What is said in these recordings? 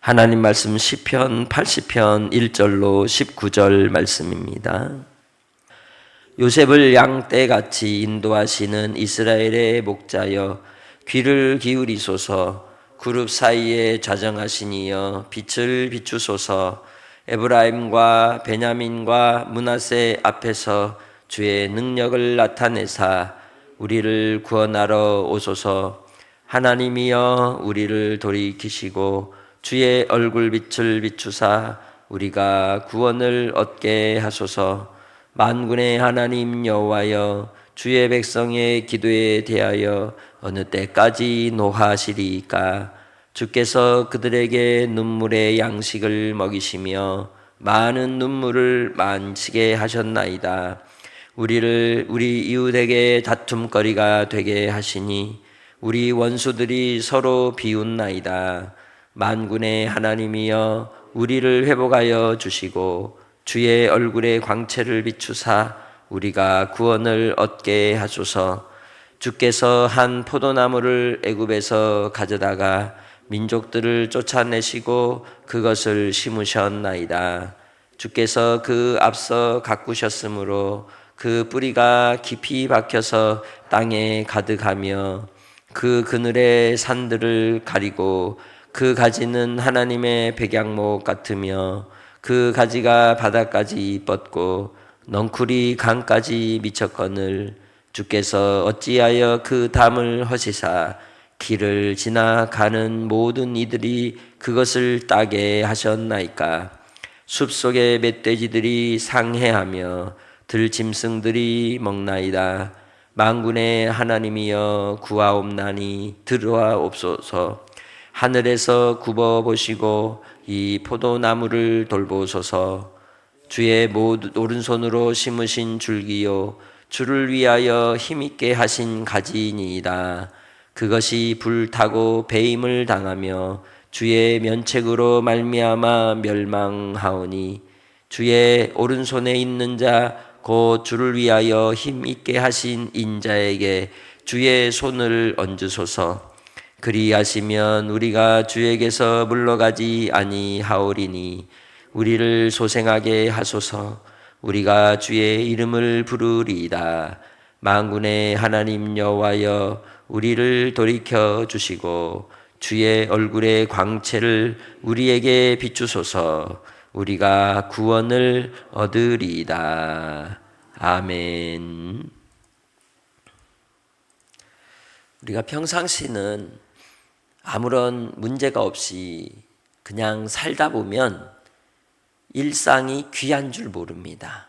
하나님 말씀 시편 80편 1절로 19절 말씀입니다. 요셉을 양떼같이 인도하시는 이스라엘의 목자여 귀를 기울이소서. 그룹 사이에 좌정하시니여 빛을 비추소서. 에브라임과 베냐민과 므낫세 앞에서 주의 능력을 나타내사 우리를 구원하러 오소서. 하나님이여 우리를 돌이키시고 주의 얼굴빛을 비추사 우리가 구원을 얻게 하소서. 만군의 하나님 여호와여 주의 백성의 기도에 대하여 어느 때까지 노하시리이까. 주께서 그들에게 눈물의 양식을 먹이시며 많은 눈물을 만지게 하셨나이다. 우리를 우리 이웃에게 다툼거리가 되게 하시니 우리 원수들이 서로 비웃나이다. 만군의 하나님이여 우리를 회복하여 주시고 주의 얼굴의 광채를 비추사 우리가 구원을 얻게 하소서. 주께서 한 포도나무를 애굽에서 가져다가 민족들을 쫓아내시고 그것을 심으셨나이다. 주께서 그 앞서 가꾸셨으므로 그 뿌리가 깊이 박혀서 땅에 가득하며 그 그늘의 산들을 가리고 그 가지는 하나님의 백양목 같으며 그 가지가 바다까지 뻗고 넝쿨이 강까지 미쳤거늘 주께서 어찌하여 그 담을 허시사 길을 지나가는 모든 이들이 그것을 따게 하셨나이까. 숲속의 멧돼지들이 상해하며 들짐승들이 먹나이다. 만군의 하나님이여 구하옵나니 들어옵소서. 하늘에서 굽어보시고 이 포도나무를 돌보소서. 주의 오른손으로 심으신 줄기요 주를 위하여 힘있게 하신 가지니이다. 그것이 불타고 배임을 당하며 주의 면책으로 말미암아 멸망하오니 주의 오른손에 있는 자 곧 주를 위하여 힘있게 하신 인자에게 주의 손을 얹으소서. 그리하시면 우리가 주에게서 물러가지 아니하오리니 우리를 소생하게 하소서. 우리가 주의 이름을 부르리이다. 만군의 하나님 여호와여 우리를 돌이켜 주시고 주의 얼굴의 광채를 우리에게 비추소서. 우리가 구원을 얻으리이다. 아멘. 우리가 평상시는 아무런 문제가 없이 그냥 살다 보면 일상이 귀한 줄 모릅니다.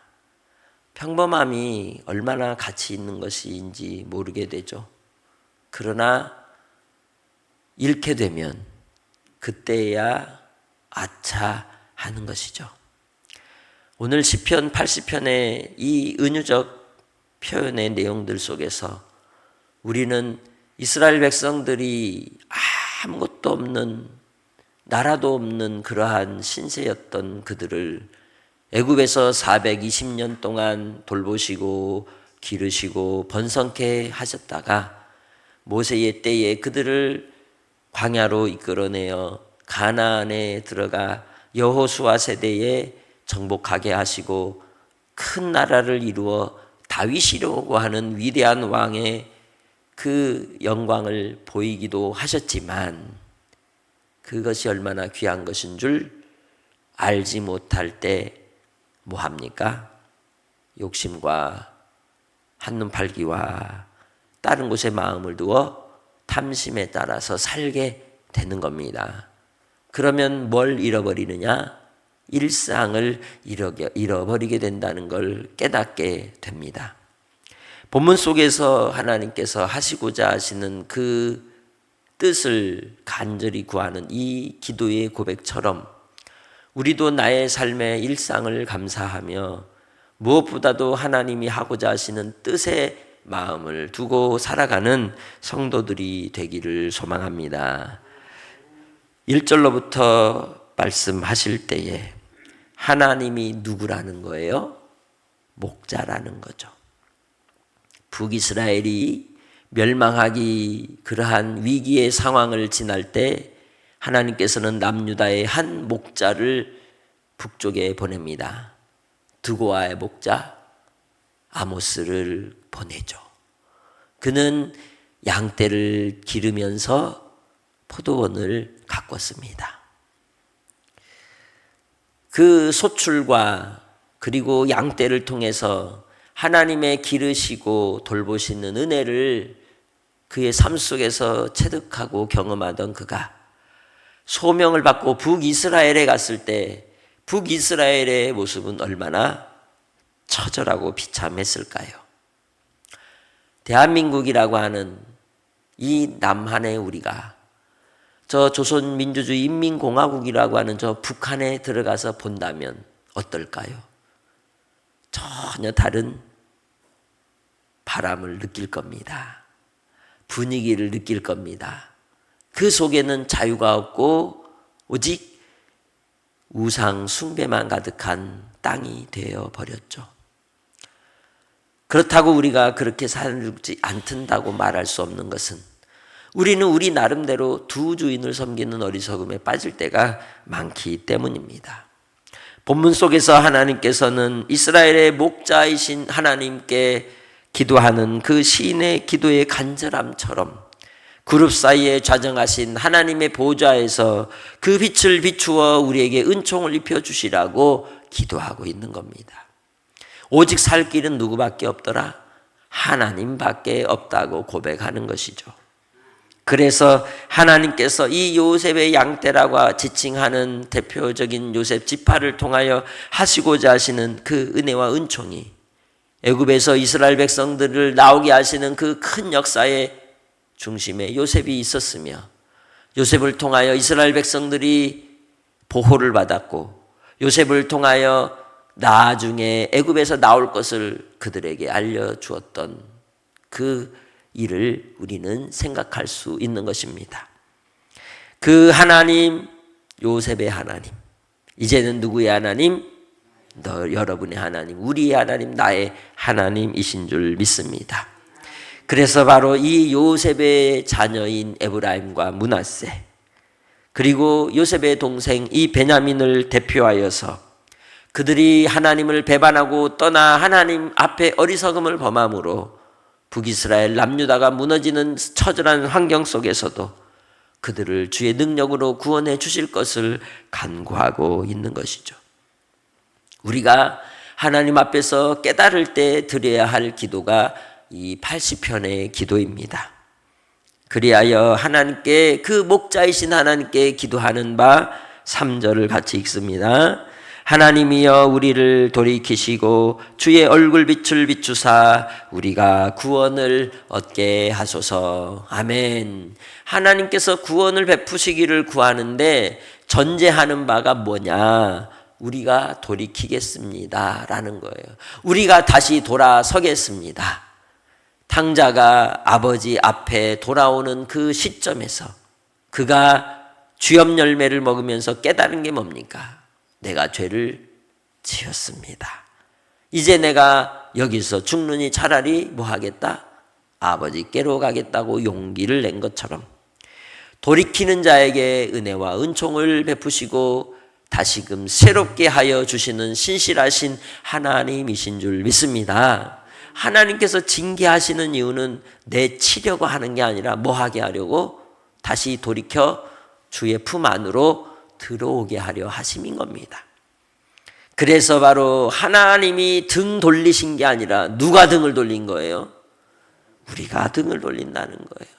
평범함이 얼마나 가치 있는 것인지 모르게 되죠. 그러나 잃게 되면 그때야 아차 하는 것이죠. 오늘 시편 80편의 이 은유적 표현의 내용들 속에서 우리는 이스라엘 백성들이 아무것도 없는 나라도 없는 그러한 신세였던 그들을 애굽에서 420년 동안 돌보시고 기르시고 번성케 하셨다가 모세의 때에 그들을 광야로 이끌어내어 가나안에 들어가 여호수아 세대에 정복하게 하시고 큰 나라를 이루어 다윗이라고 하는 위대한 왕의 그 영광을 보이기도 하셨지만 그것이 얼마나 귀한 것인 줄 알지 못할 때 뭐합니까? 욕심과 한눈 팔기와 다른 곳에 마음을 두어 탐심에 따라서 살게 되는 겁니다. 그러면 뭘 잃어버리느냐? 일상을 잃어버리게 된다는 걸 깨닫게 됩니다. 본문 속에서 하나님께서 하시고자 하시는 그 뜻을 간절히 구하는 이 기도의 고백처럼 우리도 나의 삶의 일상을 감사하며 무엇보다도 하나님이 하고자 하시는 뜻의 마음을 두고 살아가는 성도들이 되기를 소망합니다. 1절로부터 말씀하실 때에 하나님이 누구라는 거예요? 목자라는 거죠. 북이스라엘이 멸망하기 그러한 위기의 상황을 지날 때 하나님께서는 남유다의 한 목자를 북쪽에 보냅니다. 드고아의 목자 아모스를 보내죠. 그는 양떼를 기르면서 포도원을 가꿨습니다. 그 소출과 그리고 양떼를 통해서 하나님의 기르시고 돌보시는 은혜를 그의 삶 속에서 체득하고 경험하던 그가 소명을 받고 북이스라엘에 갔을 때 북이스라엘의 모습은 얼마나 처절하고 비참했을까요? 대한민국이라고 하는 이 남한의 우리가 저 조선민주주의 인민공화국이라고 하는 저 북한에 들어가서 본다면 어떨까요? 전혀 다른 바람을 느낄 겁니다. 분위기를 느낄 겁니다. 그 속에는 자유가 없고 오직 우상 숭배만 가득한 땅이 되어 버렸죠. 그렇다고 우리가 그렇게 살지 않든다고 말할 수 없는 것은 우리는 우리 나름대로 두 주인을 섬기는 어리석음에 빠질 때가 많기 때문입니다. 본문 속에서 하나님께서는 이스라엘의 목자이신 하나님께 기도하는 그 시인의 기도의 간절함처럼 그룹 사이에 좌정하신 하나님의 보좌에서 그 빛을 비추어 우리에게 은총을 입혀주시라고 기도하고 있는 겁니다. 오직 살 길은 누구밖에 없더라? 하나님밖에 없다고 고백하는 것이죠. 그래서 하나님께서 이 요셉의 양떼라고 지칭하는 대표적인 요셉 지파를 통하여 하시고자 하시는 그 은혜와 은총이 애굽에서 이스라엘 백성들을 나오게 하시는 그 큰 역사의 중심에 요셉이 있었으며 요셉을 통하여 이스라엘 백성들이 보호를 받았고 요셉을 통하여 나중에 애굽에서 나올 것을 그들에게 알려주었던 그 일을 우리는 생각할 수 있는 것입니다. 그 하나님, 요셉의 하나님, 이제는 누구의 하나님? 여러분의 하나님, 우리의 하나님, 나의 하나님이신 줄 믿습니다. 그래서 바로 이 요셉의 자녀인 에브라임과 므낫세 그리고 요셉의 동생 이 베냐민을 대표하여서 그들이 하나님을 배반하고 떠나 하나님 앞에 어리석음을 범함으로 북이스라엘 남유다가 무너지는 처절한 환경 속에서도 그들을 주의 능력으로 구원해 주실 것을 간구하고 있는 것이죠. 우리가 하나님 앞에서 깨달을 때 드려야 할 기도가 이 80편의 기도입니다. 그리하여 하나님께 그 목자이신 하나님께 기도하는 바 3절을 같이 읽습니다. 하나님이여 우리를 돌이키시고 주의 얼굴빛을 비추사 우리가 구원을 얻게 하소서. 아멘. 하나님께서 구원을 베푸시기를 구하는데 전제하는 바가 뭐냐? 우리가 돌이키겠습니다 라는 거예요. 우리가 다시 돌아서겠습니다. 탕자가 아버지 앞에 돌아오는 그 시점에서 그가 쥐염 열매를 먹으면서 깨달은 게 뭡니까? 내가 죄를 지었습니다. 이제 내가 여기서 죽느니 차라리 뭐 하겠다? 아버지께로 가겠다고 용기를 낸 것처럼 돌이키는 자에게 은혜와 은총을 베푸시고 다시금 새롭게 하여 주시는 신실하신 하나님이신 줄 믿습니다. 하나님께서 징계하시는 이유는 내치려고 하는 게 아니라 뭐 하게 하려고? 다시 돌이켜 주의 품 안으로 들어오게 하려 하심인 겁니다. 그래서 바로 하나님이 등 돌리신 게 아니라 누가 등을 돌린 거예요? 우리가 등을 돌린다는 거예요.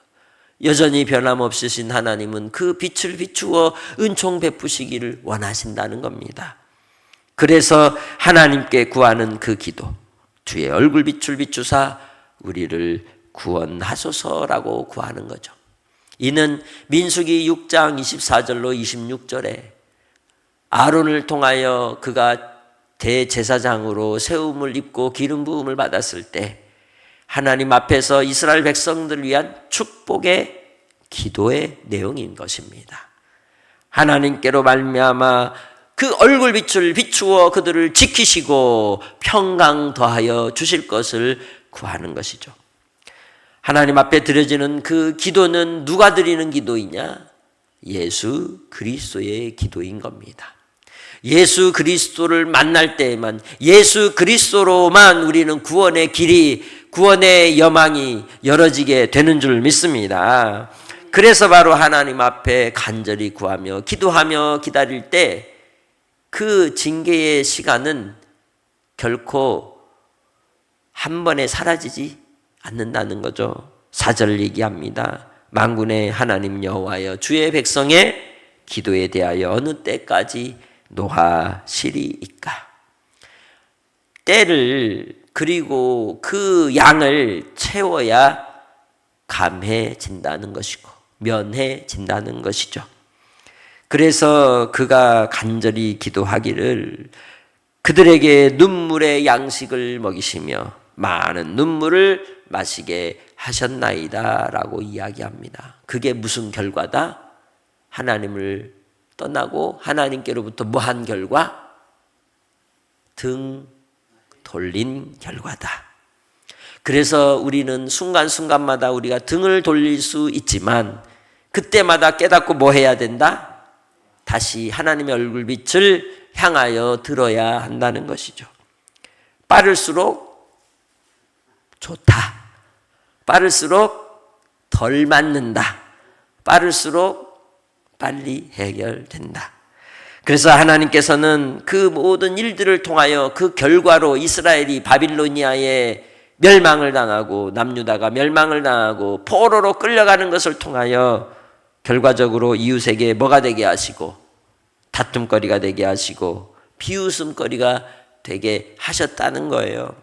여전히 변함없으신 하나님은 그 빛을 비추어 은총 베푸시기를 원하신다는 겁니다. 그래서 하나님께 구하는 그 기도, 주의 얼굴 빛을 비추사 우리를 구원하소서라고 구하는 거죠. 이는 민수기 6장 24절로 26절에 아론을 통하여 그가 대제사장으로 세움을 입고 기름 부음을 받았을 때 하나님 앞에서 이스라엘 백성들을 위한 축복의 기도의 내용인 것입니다. 하나님께로 말미암아 그 얼굴빛을 비추어 그들을 지키시고 평강 더하여 주실 것을 구하는 것이죠. 하나님 앞에 드려지는 그 기도는 누가 드리는 기도이냐? 예수 그리스도의 기도인 겁니다. 예수 그리스도를 만날 때에만, 예수 그리스도로만 우리는 구원의 길이, 구원의 여망이 열어지게 되는 줄 믿습니다. 그래서 바로 하나님 앞에 간절히 구하며 기도하며 기다릴 때 그 징계의 시간은 결코 한 번에 사라지지 않는다는 거죠. 4절 얘기합니다. 만군의 하나님 여호와여, 주의 백성의 기도에 대하여 어느 때까지 노하시리이까. 때를, 그리고 그 양을 채워야 감해진다는 것이고 면해진다는 것이죠. 그래서 그가 간절히 기도하기를 그들에게 눈물의 양식을 먹이시며 많은 눈물을 마시게 하셨나이다 라고 이야기합니다. 그게 무슨 결과다? 하나님을 떠나고 하나님께로부터 뭐한 결과? 등 돌린 결과다. 그래서 우리는 순간순간마다 우리가 등을 돌릴 수 있지만 그때마다 깨닫고 뭐 해야 된다? 다시 하나님의 얼굴빛을 향하여 들어야 한다는 것이죠. 빠를수록 좋다. 빠를수록 덜 맞는다. 빠를수록 빨리 해결된다. 그래서 하나님께서는 그 모든 일들을 통하여 그 결과로 이스라엘이 바빌로니아에 멸망을 당하고 남유다가 멸망을 당하고 포로로 끌려가는 것을 통하여 결과적으로 이웃에게 뭐가 되게 하시고 다툼거리가 되게 하시고 비웃음거리가 되게 하셨다는 거예요.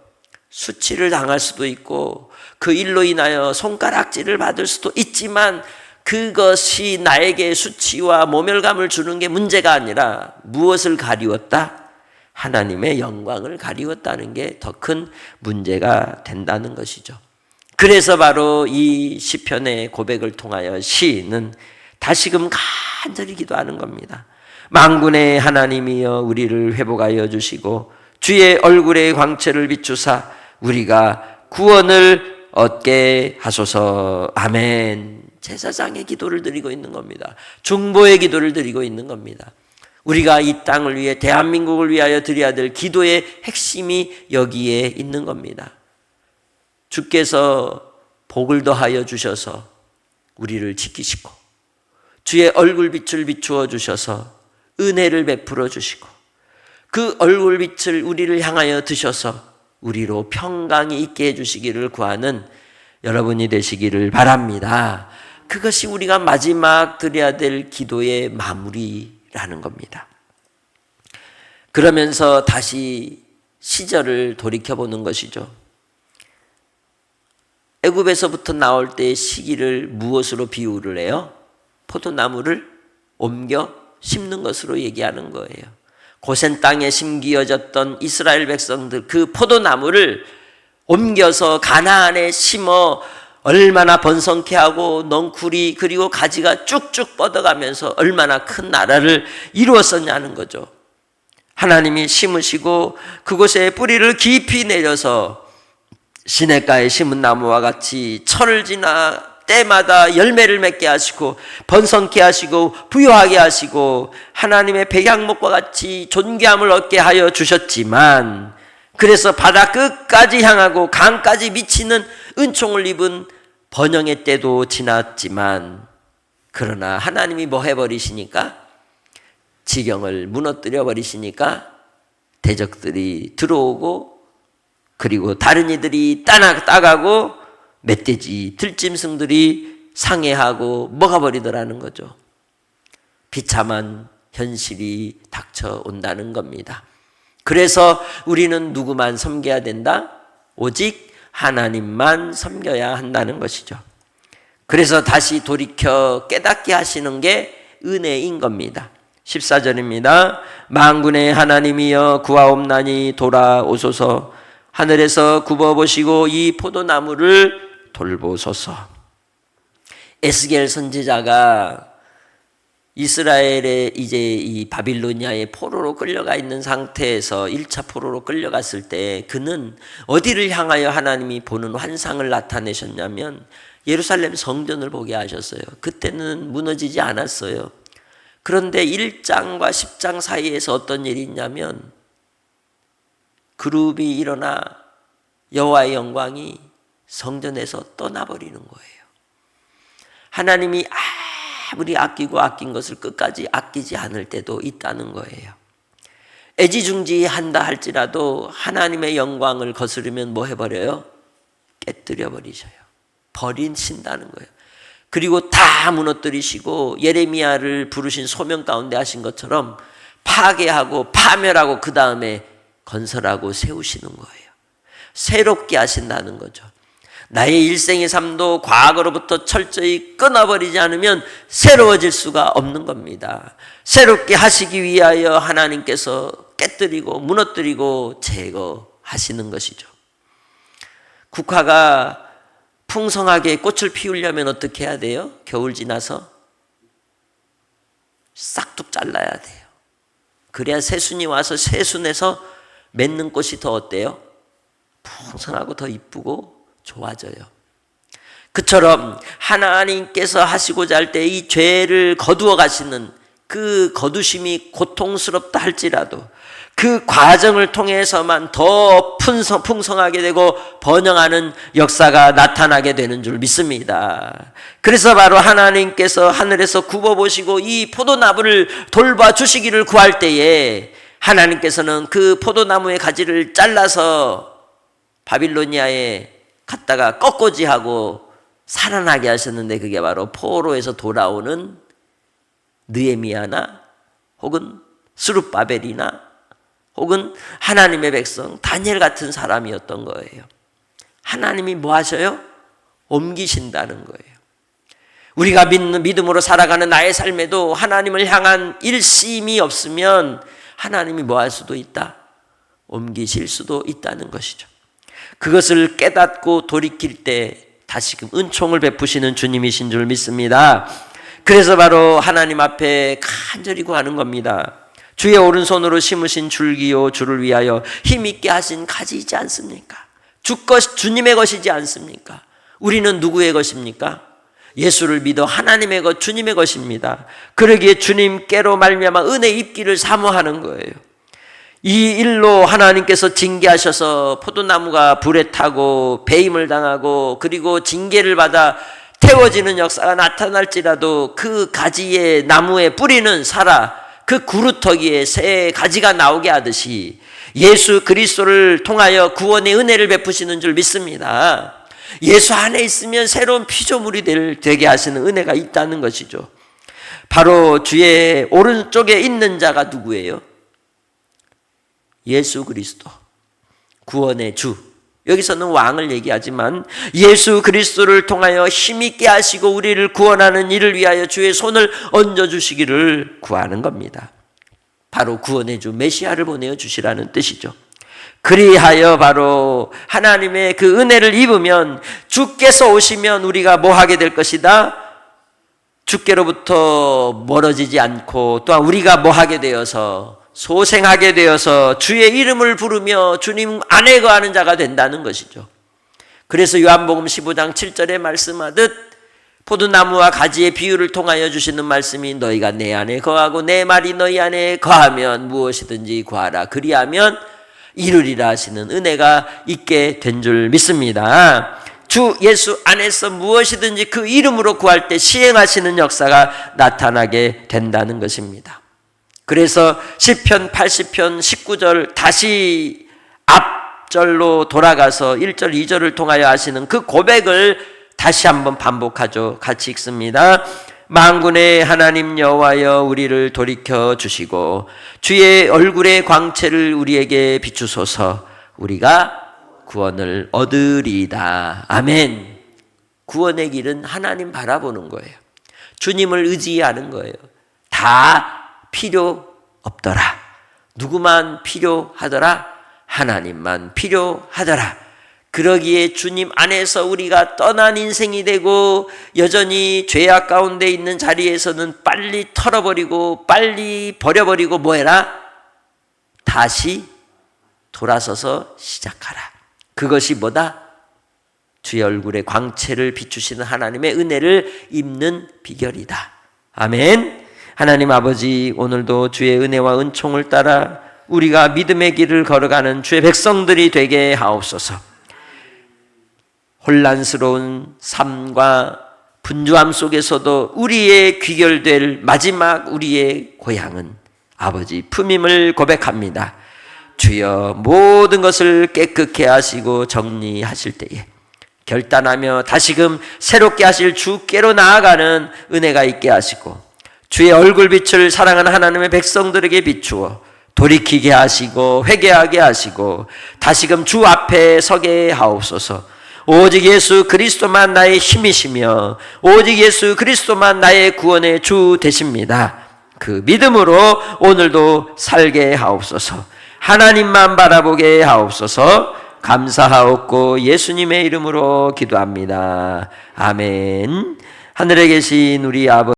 수치를 당할 수도 있고 그 일로 인하여 손가락질을 받을 수도 있지만 그것이 나에게 수치와 모멸감을 주는 게 문제가 아니라 무엇을 가리웠다? 하나님의 영광을 가리웠다는 게 더 큰 문제가 된다는 것이죠. 그래서 바로 이 시편의 고백을 통하여 시인은 다시금 간절히 기도하는 겁니다. 만군의 하나님이여 우리를 회복하여 주시고 주의 얼굴의 광채를 비추사 우리가 구원을 얻게 하소서. 아멘. 제사장의 기도를 드리고 있는 겁니다. 중보의 기도를 드리고 있는 겁니다. 우리가 이 땅을 위해 대한민국을 위하여 드려야 될 기도의 핵심이 여기에 있는 겁니다. 주께서 복을 더하여 주셔서 우리를 지키시고 주의 얼굴빛을 비추어 주셔서 은혜를 베풀어 주시고 그 얼굴빛을 우리를 향하여 드셔서 우리로 평강이 있게 해주시기를 구하는 여러분이 되시기를 바랍니다. 그것이 우리가 마지막 드려야 될 기도의 마무리라는 겁니다. 그러면서 다시 시절을 돌이켜보는 것이죠. 애굽에서부터 나올 때의 시기를 무엇으로 비유를 해요? 포도나무를 옮겨 심는 것으로 얘기하는 거예요. 고센 땅에 심기어졌던 이스라엘 백성들, 그 포도나무를 옮겨서 가나안에 심어 얼마나 번성케 하고 넝쿨이 그리고 가지가 쭉쭉 뻗어가면서 얼마나 큰 나라를 이루었었냐는 거죠. 하나님이 심으시고 그곳에 뿌리를 깊이 내려서 시냇가에 심은 나무와 같이 철을 지나 때마다 열매를 맺게 하시고 번성케 하시고 부유하게 하시고 하나님의 백향목과 같이 존귀함을 얻게 하여 주셨지만, 그래서 바다 끝까지 향하고 강까지 미치는 은총을 입은 번영의 때도 지났지만, 그러나 하나님이 뭐 해버리시니까? 지경을 무너뜨려 버리시니까 대적들이 들어오고 그리고 다른 이들이 따가고 멧돼지 들짐승들이 상해하고 먹어버리더라는 거죠. 비참한 현실이 닥쳐온다는 겁니다. 그래서 우리는 누구만 섬겨야 된다? 오직 하나님만 섬겨야 한다는 것이죠. 그래서 다시 돌이켜 깨닫게 하시는 게 은혜인 겁니다. 14절입니다. 만군의 하나님이여 구하옵나니 돌아오소서. 하늘에서 굽어보시고 이 포도나무를 돌보소서. 에스겔 선지자가 이스라엘의 이제 이 바빌로니아의 포로로 끌려가 있는 상태에서 1차 포로로 끌려갔을 때 그는 어디를 향하여 하나님이 보는 환상을 나타내셨냐면 예루살렘 성전을 보게 하셨어요. 그때는 무너지지 않았어요. 그런데 1장과 10장 사이에서 어떤 일이 있냐면 그룹이 일어나 여호와의 영광이 성전에서 떠나버리는 거예요. 하나님이 아무리 아끼고 아낀 것을 끝까지 아끼지 않을 때도 있다는 거예요. 애지중지한다 할지라도 하나님의 영광을 거스르면 뭐 해버려요? 깨뜨려 버리셔요. 버리신다는 거예요. 그리고 다 무너뜨리시고 예레미야를 부르신 소명 가운데 하신 것처럼 파괴하고 파멸하고 그 다음에 건설하고 세우시는 거예요. 새롭게 하신다는 거죠. 나의 일생의 삶도 과거로부터 철저히 끊어버리지 않으면 새로워질 수가 없는 겁니다. 새롭게 하시기 위하여 하나님께서 깨뜨리고 무너뜨리고 제거하시는 것이죠. 국화가 풍성하게 꽃을 피우려면 어떻게 해야 돼요? 겨울 지나서 싹둑 잘라야 돼요. 그래야 새순이 와서 새순에서 맺는 꽃이 더 어때요? 풍성하고 더 이쁘고 좋아져요. 그처럼 하나님께서 하시고자 할 때 이 죄를 거두어 가시는 그 거두심이 고통스럽다 할지라도 그 과정을 통해서만 더 풍성하게 되고 번영하는 역사가 나타나게 되는 줄 믿습니다. 그래서 바로 하나님께서 하늘에서 굽어보시고 이 포도나무를 돌봐주시기를 구할 때에 하나님께서는 그 포도나무의 가지를 잘라서 바빌로니아에 갔다가 꺾어지하고 살아나게 하셨는데 그게 바로 포로에서 돌아오는 느헤미야나 혹은 스룹바벨이나 혹은 하나님의 백성 다니엘 같은 사람이었던 거예요. 하나님이 뭐 하셔요? 옮기신다는 거예요. 우리가 믿음으로 살아가는 나의 삶에도 하나님을 향한 일심이 없으면 하나님이 뭐 할 수도 있다? 옮기실 수도 있다는 것이죠. 그것을 깨닫고 돌이킬 때 다시금 은총을 베푸시는 주님이신 줄 믿습니다. 그래서 바로 하나님 앞에 간절히 구하는 겁니다. 주의 오른손으로 심으신 줄기요 주를 위하여 힘있게 하신 가지이지 않습니까? 주님의 것이지 않습니까? 우리는 누구의 것입니까? 예수를 믿어 하나님의 것, 주님의 것입니다. 그러기에 주님께로 말미암아 은혜 입기를 사모하는 거예요. 이 일로 하나님께서 징계하셔서 포도나무가 불에 타고 배임을 당하고 그리고 징계를 받아 태워지는 역사가 나타날지라도 그 가지의 나무의 뿌리는 살아 그 구루터기에 새 가지가 나오게 하듯이 예수 그리스도를 통하여 구원의 은혜를 베푸시는 줄 믿습니다. 예수 안에 있으면 새로운 피조물이 되게 하시는 은혜가 있다는 것이죠. 바로 주의 오른쪽에 있는 자가 누구예요? 예수 그리스도, 구원의 주. 여기서는 왕을 얘기하지만 예수 그리스도를 통하여 힘있게 하시고 우리를 구원하는 일을 위하여 주의 손을 얹어주시기를 구하는 겁니다. 바로 구원의 주 메시아를 보내어 주시라는 뜻이죠. 그리하여 바로 하나님의 그 은혜를 입으면 주께서 오시면 우리가 뭐 하게 될 것이다? 주께로부터 멀어지지 않고 또한 우리가 뭐 하게 되어서 소생하게 되어서 주의 이름을 부르며 주님 안에 거하는 자가 된다는 것이죠. 그래서 요한복음 15장 7절에 말씀하듯 포도나무와 가지의 비유를 통하여 주시는 말씀이 너희가 내 안에 거하고 내 말이 너희 안에 거하면 무엇이든지 구하라 그리하면 이루리라 하시는 은혜가 있게 된 줄 믿습니다. 주 예수 안에서 무엇이든지 그 이름으로 구할 때 시행하시는 역사가 나타나게 된다는 것입니다. 그래서 시편 80편 19절 다시 앞절로 돌아가서 1절 2절을 통하여 하시는 그 고백을 다시 한번 반복하죠. 같이 읽습니다. 만군의 하나님 여호와여 우리를 돌이켜 주시고 주의 얼굴의 광채를 우리에게 비추소서 우리가 구원을 얻으리이다. 아멘. 구원의 길은 하나님 바라보는 거예요. 주님을 의지하는 거예요. 다 필요 없더라. 누구만 필요하더라? 하나님만 필요하더라. 그러기에 주님 안에서 우리가 떠난 인생이 되고 여전히 죄악 가운데 있는 자리에서는 빨리 털어버리고 빨리 버려버리고 뭐해라? 다시 돌아서서 시작하라. 그것이 뭐다? 주의 얼굴의 광채를 비추시는 하나님의 은혜를 입는 비결이다. 아멘. 하나님 아버지, 오늘도 주의 은혜와 은총을 따라 우리가 믿음의 길을 걸어가는 주의 백성들이 되게 하옵소서. 혼란스러운 삶과 분주함 속에서도 우리의 귀결될 마지막 우리의 고향은 아버지 품임을 고백합니다. 주여, 모든 것을 깨끗게 하시고 정리하실 때에 결단하며 다시금 새롭게 하실 주께로 나아가는 은혜가 있게 하시고, 주의 얼굴빛을 사랑하는 하나님의 백성들에게 비추어 돌이키게 하시고 회개하게 하시고 다시금 주 앞에 서게 하옵소서. 오직 예수 그리스도만 나의 힘이시며 오직 예수 그리스도만 나의 구원의 주 되십니다. 그 믿음으로 오늘도 살게 하옵소서. 하나님만 바라보게 하옵소서. 감사하옵고 예수님의 이름으로 기도합니다. 아멘. 하늘에 계신 우리 아버지,